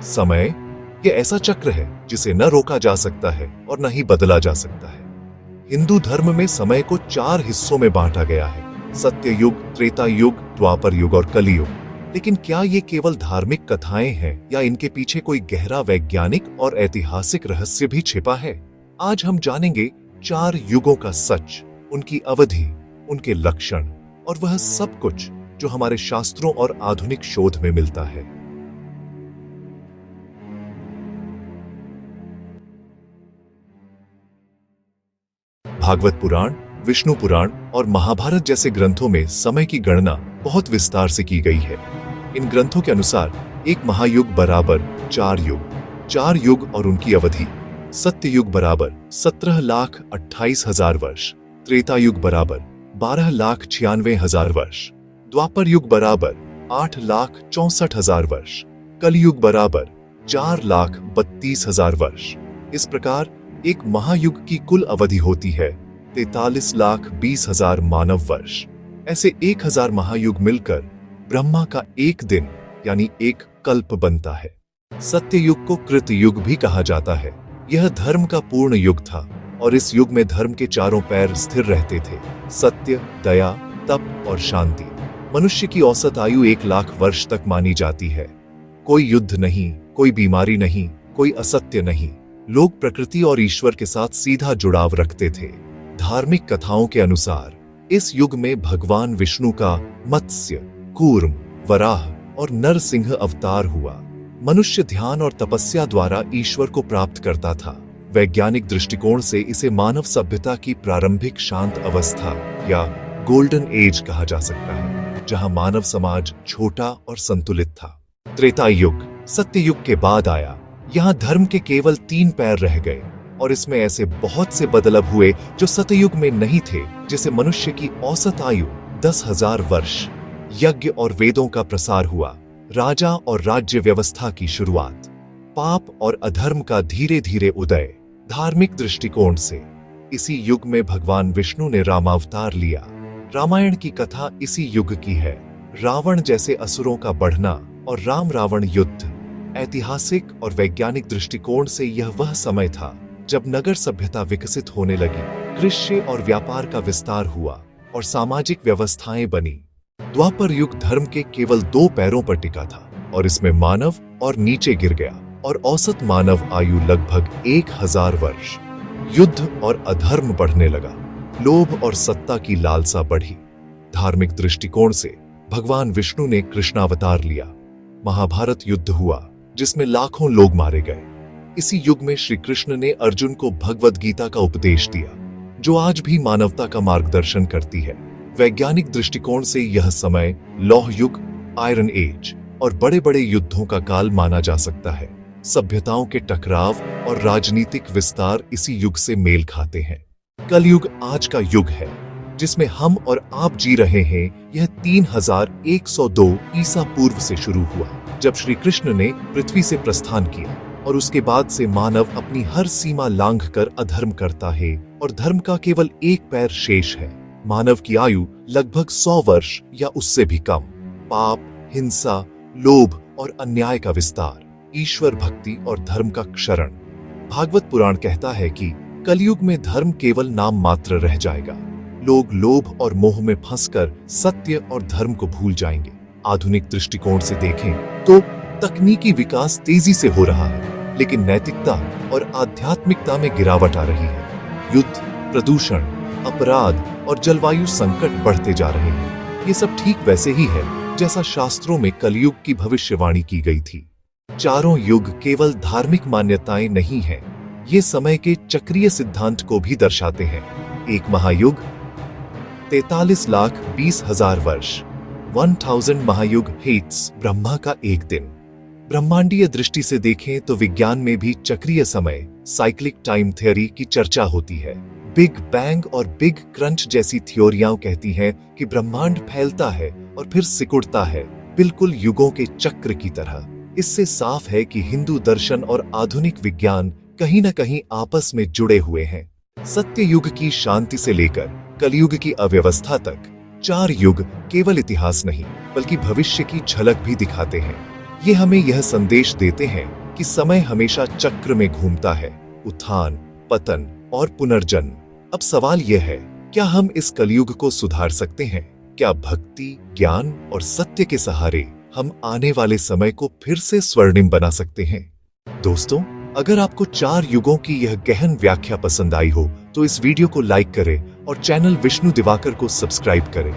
समय ये ऐसा चक्र है जिसे न रोका जा सकता है और न ही बदला जा सकता है। हिंदू धर्म में समय को 4 हिस्सों में बांटा गया है, सत्य युग, त्रेता युग, द्वापर युग और कलयुग। लेकिन क्या ये केवल धार्मिक कथाएं हैं या इनके पीछे कोई गहरा वैज्ञानिक और ऐतिहासिक रहस्य भी छिपा है? आज हम जानेंगे 4 युगों का सच, उनकी अवधि, उनके लक्षण और वह सब कुछ जो हमारे शास्त्रों और आधुनिक शोध में मिलता है। भागवत पुराण, विष्णु पुराण और महाभारत जैसे ग्रंथों में समय की गणना बहुत विस्तार से की गई है। इन ग्रंथों के अनुसार एक महायुग बराबर 4 युग, 4 युग और उनकी अवधि। सत्य युग बराबर 17,28,000 वर्ष, त्रेता युग बराबर 12,96,000 वर्ष, द्वापर युग बराबर 8,64,000 वर्ष, कलयुग बराबर 4,32,000 वर्ष। इस प्रकार एक महायुग की कुल अवधि होती है 43,20,000 मानव वर्ष। ऐसे 1,000 महायुग मिलकर ब्रह्मा का एक दिन यानी एक कल्प बनता है। सत्य युग को कृत युग भी कहा जाता है। यह धर्म का पूर्ण युग था और इस युग में धर्म के चारों पैर स्थिर रहते थे, सत्य, दया, तप और शांति। मनुष्य की औसत आयु 1,00,000 वर्ष तक मानी जाती है। कोई युद्ध नहीं, कोई बीमारी नहीं, कोई असत्य नहीं। लोग प्रकृति और ईश्वर के साथ सीधा जुड़ाव रखते थे। धार्मिक कथाओं के अनुसार इस युग में भगवान विष्णु का मत्स्य, कूर्म, वराह और नरसिंह अवतार हुआ। मनुष्य ध्यान और तपस्या द्वारा ईश्वर को प्राप्त करता था। वैज्ञानिक दृष्टिकोण से इसे मानव सभ्यता की प्रारंभिक शांत अवस्था या गोल्डन एज कहा जा सकता है, जहां मानव समाज छोटा और संतुलित था। त्रेता युग सत्य युग के बाद आया। यहाँ धर्म के केवल 3 पैर रह गए और इसमें ऐसे बहुत से बदलाव हुए जो सतयुग में नहीं थे, जैसे मनुष्य की औसत आयु 10,000 वर्ष, यज्ञ और वेदों का प्रसार हुआ, राजा और राज्य व्यवस्था की शुरुआत, पाप और अधर्म का धीरे धीरे उदय। धार्मिक दृष्टिकोण से इसी युग में भगवान विष्णु ने रामावतार लिया। रामायण की कथा इसी युग की है। रावण जैसे असुरों का बढ़ना और राम रावण युद्ध। ऐतिहासिक और वैज्ञानिक दृष्टिकोण से यह वह समय था जब नगर सभ्यता विकसित होने लगी, कृषि और व्यापार का विस्तार हुआ और सामाजिक व्यवस्थाएं बनी। द्वापर युग धर्म के केवल 2 पैरों पर टिका था और इसमें मानव और नीचे गिर गया और औसत मानव आयु लगभग 1,000 वर्ष। युद्ध और अधर्म बढ़ने लगा, लोभ और सत्ता की लालसा बढ़ी। धार्मिक दृष्टिकोण से भगवान विष्णु ने कृष्णावतार लिया। महाभारत युद्ध हुआ जिसमें लाखों लोग मारे गए। इसी युग में श्री कृष्ण ने अर्जुन को भगवद गीता का उपदेश दिया, जो आज भी मानवता का मार्गदर्शन करती है। वैज्ञानिक दृष्टिकोण से यह समय लौह युग, आयरन एज और बड़े बड़े युद्धों का काल माना जा सकता है। सभ्यताओं के टकराव और राजनीतिक विस्तार इसी युग से मेल खाते हैं। कलयुग आज का युग है जिसमें हम और आप जी रहे हैं। यह 3102 ईसा पूर्व से शुरू हुआ, जब श्री कृष्ण ने पृथ्वी से प्रस्थान किया और उसके बाद से मानव अपनी हर सीमा लांघकर अधर्म करता है और धर्म का केवल एक पैर शेष है। मानव की आयु लगभग 100 वर्ष या उससे भी कम। पाप, हिंसा, लोभ और अन्याय का विस्तार, ईश्वर भक्ति और धर्म का क्षरण। भागवत पुराण कहता है कि कलयुग में धर्म केवल नाम मात्र रह जाएगा। लोग लोभ और मोह में फंसकर सत्य और धर्म को भूल जाएंगे। आधुनिक दृष्टिकोण से देखें तो तकनीकी विकास तेजी से हो रहा है, लेकिन नैतिकता और आध्यात्मिकता में गिरावट आ रही है। युद्ध, प्रदूषण, अपराध और जलवायु संकट बढ़ते जा रहे हैं। ये सब ठीक वैसे ही है जैसा शास्त्रों में कलयुग की भविष्यवाणी की गई थी। चारों युग केवल धार्मिक मान्यताएं नहीं हैं, ये समय के चक्रीय सिद्धांत को भी दर्शाते हैं। एक महायुग 43,20,000 वर्ष, 1000 महायुग हेट्स ब्रह्मा का एक दिन। ब्रह्मांडीय दृष्टि से देखें तो विज्ञान में भी चक्रीय समय, साइक्लिक टाइम थ्योरी की चर्चा होती है। बिग बैंग और बिग क्रंच जैसी थ्योरियां कहती हैं कि ब्रह्मांड फैलता है और फिर सिकुड़ता है, बिल्कुल युगों के चक्र की तरह। इससे साफ है कि हिंदू दर्शन और आधुनिक विज्ञान कहीं न कहीं आपस में जुड़े हुए हैं। सत्य युग की शांति से लेकर कलयुग की अव्यवस्था तक 4 युग केवल इतिहास नहीं बल्कि भविष्य की झलक भी दिखाते हैं। ये हमें यह संदेश देते हैं कि समय हमेशा चक्र में घूमता है, उत्थान, पतन और पुनर्जन्म। अब सवाल यह है, क्या हम इस कलयुग को सुधार सकते हैं? क्या भक्ति, ज्ञान और सत्य के सहारे हम आने वाले समय को फिर से स्वर्णिम बना सकते हैं? दोस्तों, अगर आपको 4 युगों की यह गहन व्याख्या पसंद आई हो तो इस वीडियो को लाइक करें और चैनल विष्णु दिवाकर को सब्सक्राइब करें।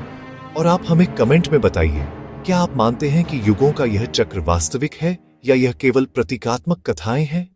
और आप हमें कमेंट में बताइए, क्या आप मानते हैं कि युगों का यह चक्र वास्तविक है या यह केवल प्रतीकात्मक कथाएं हैं?